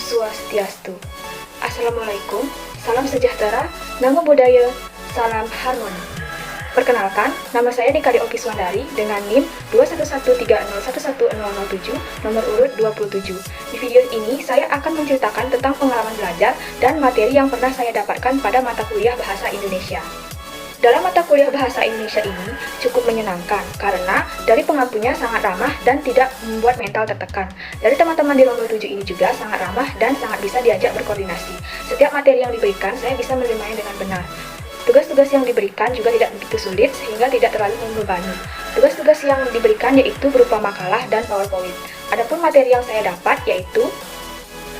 Swastiastu. Assalamualaikum, salam sejahtera, namo buddhaya, salam harmoni. Perkenalkan, nama saya Dikari Oki Swandari dengan NIM 21130111007, nomor urut 27. Di video ini, saya akan menceritakan tentang pengalaman belajar dan materi yang pernah saya dapatkan pada mata kuliah Bahasa Indonesia. Dalam mata kuliah Bahasa Indonesia ini cukup menyenangkan karena dari pengampunya sangat ramah dan tidak membuat mental tertekan. Dari teman-teman di nomor 7 ini juga sangat ramah dan sangat bisa diajak berkoordinasi. Setiap materi yang diberikan saya bisa menerimanya dengan benar. Tugas-tugas yang diberikan juga tidak begitu sulit sehingga tidak terlalu membebani. Tugas-tugas yang diberikan yaitu berupa makalah dan PowerPoint. Adapun materi yang saya dapat yaitu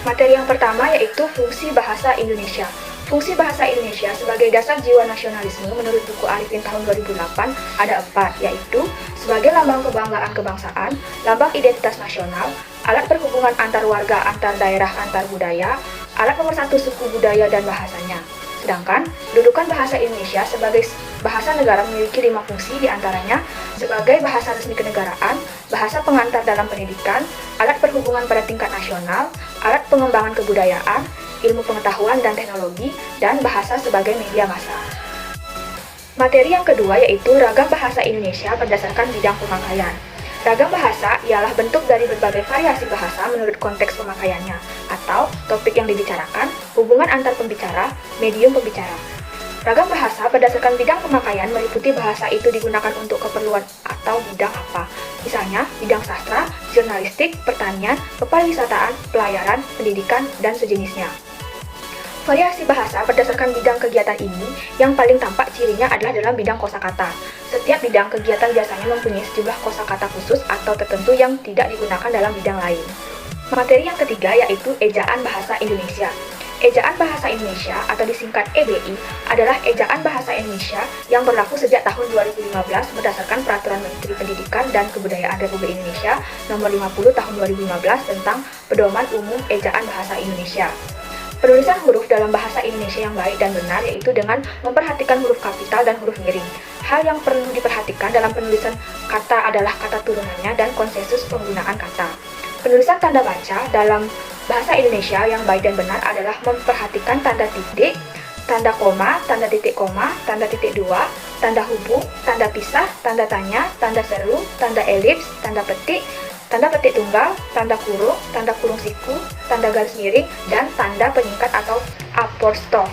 materi yang pertama yaitu fungsi bahasa Indonesia. Fungsi bahasa Indonesia sebagai dasar jiwa nasionalisme menurut buku Arifin tahun 2008 ada 4, yaitu sebagai lambang kebanggaan kebangsaan, lambang identitas nasional, alat perhubungan antar warga, antar daerah, antar budaya, alat pemersatu suku budaya dan bahasanya. Sedangkan, kedudukan bahasa Indonesia sebagai bahasa negara memiliki 5 fungsi diantaranya sebagai bahasa resmi kenegaraan, bahasa pengantar dalam pendidikan, alat perhubungan pada tingkat nasional, alat pengembangan kebudayaan, ilmu pengetahuan dan teknologi, dan bahasa sebagai media massa. Materi yang kedua yaitu ragam bahasa Indonesia berdasarkan bidang pemakaian. Ragam bahasa ialah bentuk dari berbagai variasi bahasa menurut konteks pemakaiannya, atau topik yang dibicarakan, hubungan antar pembicara, medium pembicara. Ragam bahasa berdasarkan bidang pemakaian meliputi bahasa itu digunakan untuk keperluan atau bidang apa. Misalnya, bidang sastra, jurnalistik, pertanian, kepariwisataan, pelayaran, pendidikan, dan sejenisnya. Variasi bahasa berdasarkan bidang kegiatan ini yang paling tampak cirinya adalah dalam bidang kosakata. Setiap bidang kegiatan biasanya mempunyai sejumlah kosakata khusus atau tertentu yang tidak digunakan dalam bidang lain. Materi yang ketiga yaitu ejaan bahasa Indonesia. Ejaan bahasa Indonesia atau disingkat EBI adalah ejaan bahasa Indonesia yang berlaku sejak tahun 2015 berdasarkan Peraturan Menteri Pendidikan dan Kebudayaan Republik Indonesia Nomor 50 Tahun 2015 tentang Pedoman Umum Ejaan Bahasa Indonesia. Penulisan huruf dalam bahasa Indonesia yang baik dan benar yaitu dengan memperhatikan huruf kapital dan huruf miring. Hal yang perlu diperhatikan dalam penulisan kata adalah kata turunannya dan konsensus penggunaan kata. Penulisan tanda baca dalam bahasa Indonesia yang baik dan benar adalah memperhatikan tanda titik, tanda koma, tanda titik koma, tanda titik dua, tanda hubung, tanda pisah, tanda tanya, tanda seru, tanda elips, tanda petik tunggal, tanda kurung siku, tanda garis miring, dan tanda penyingkat atau apostrof.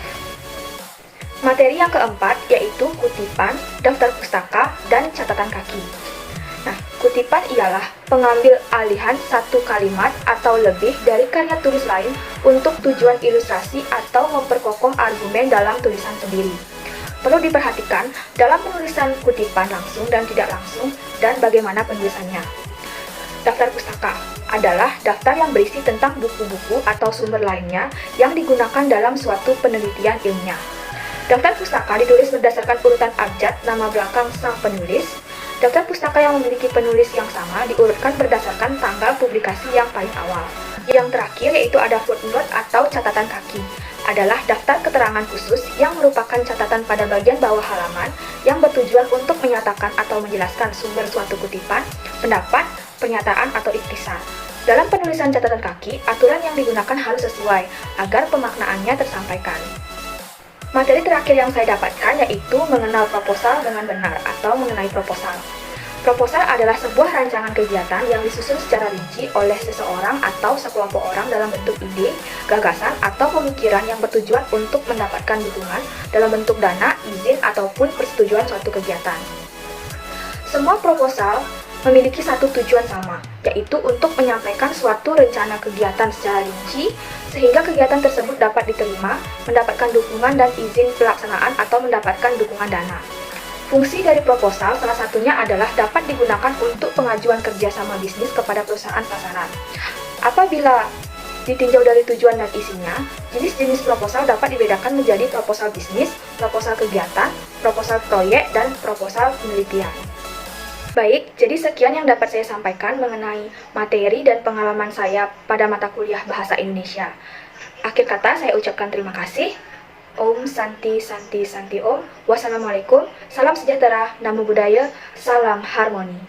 Materi yang keempat yaitu kutipan, daftar pustaka, dan catatan kaki. Nah, kutipan ialah pengambil alihan satu kalimat atau lebih dari karya tulis lain untuk tujuan ilustrasi atau memperkokoh argumen dalam tulisan sendiri. Perlu diperhatikan dalam penulisan kutipan langsung dan tidak langsung dan bagaimana penulisannya. Daftar pustaka adalah daftar yang berisi tentang buku-buku atau sumber lainnya yang digunakan dalam suatu penelitian ilmiah. Daftar pustaka ditulis berdasarkan urutan abjad nama belakang sang penulis. Daftar pustaka yang memiliki penulis yang sama diurutkan berdasarkan tanggal publikasi yang paling awal. Yang terakhir yaitu ada footnote atau catatan kaki. Adalah daftar keterangan khusus yang merupakan catatan pada bagian bawah halaman yang bertujuan untuk menyatakan atau menjelaskan sumber suatu kutipan, pendapat, pernyataan atau ikhtisar. Dalam penulisan catatan kaki, aturan yang digunakan harus sesuai agar pemaknaannya tersampaikan. Materi terakhir yang saya dapatkan yaitu mengenal proposal dengan benar atau mengenai proposal. Proposal adalah sebuah rancangan kegiatan yang disusun secara rinci oleh seseorang atau sekelompok orang dalam bentuk ide, gagasan, atau pemikiran yang bertujuan untuk mendapatkan dukungan dalam bentuk dana, izin, ataupun persetujuan suatu kegiatan. Semua proposal memiliki satu tujuan sama, yaitu untuk menyampaikan suatu rencana kegiatan secara rinci, sehingga kegiatan tersebut dapat diterima, mendapatkan dukungan dan izin pelaksanaan atau mendapatkan dukungan dana. Fungsi dari proposal salah satunya adalah dapat digunakan untuk pengajuan kerjasama bisnis kepada perusahaan pasaran. Apabila ditinjau dari tujuan dan isinya, jenis-jenis proposal dapat dibedakan menjadi proposal bisnis, proposal kegiatan, proposal proyek, dan proposal penelitian. Baik, jadi sekian yang dapat saya sampaikan mengenai materi dan pengalaman saya pada mata kuliah Bahasa Indonesia. Akhir kata, saya ucapkan terima kasih. Om Santi Santi Santi Om. Wassalamualaikum. Salam sejahtera, namo buddhaya, salam harmoni.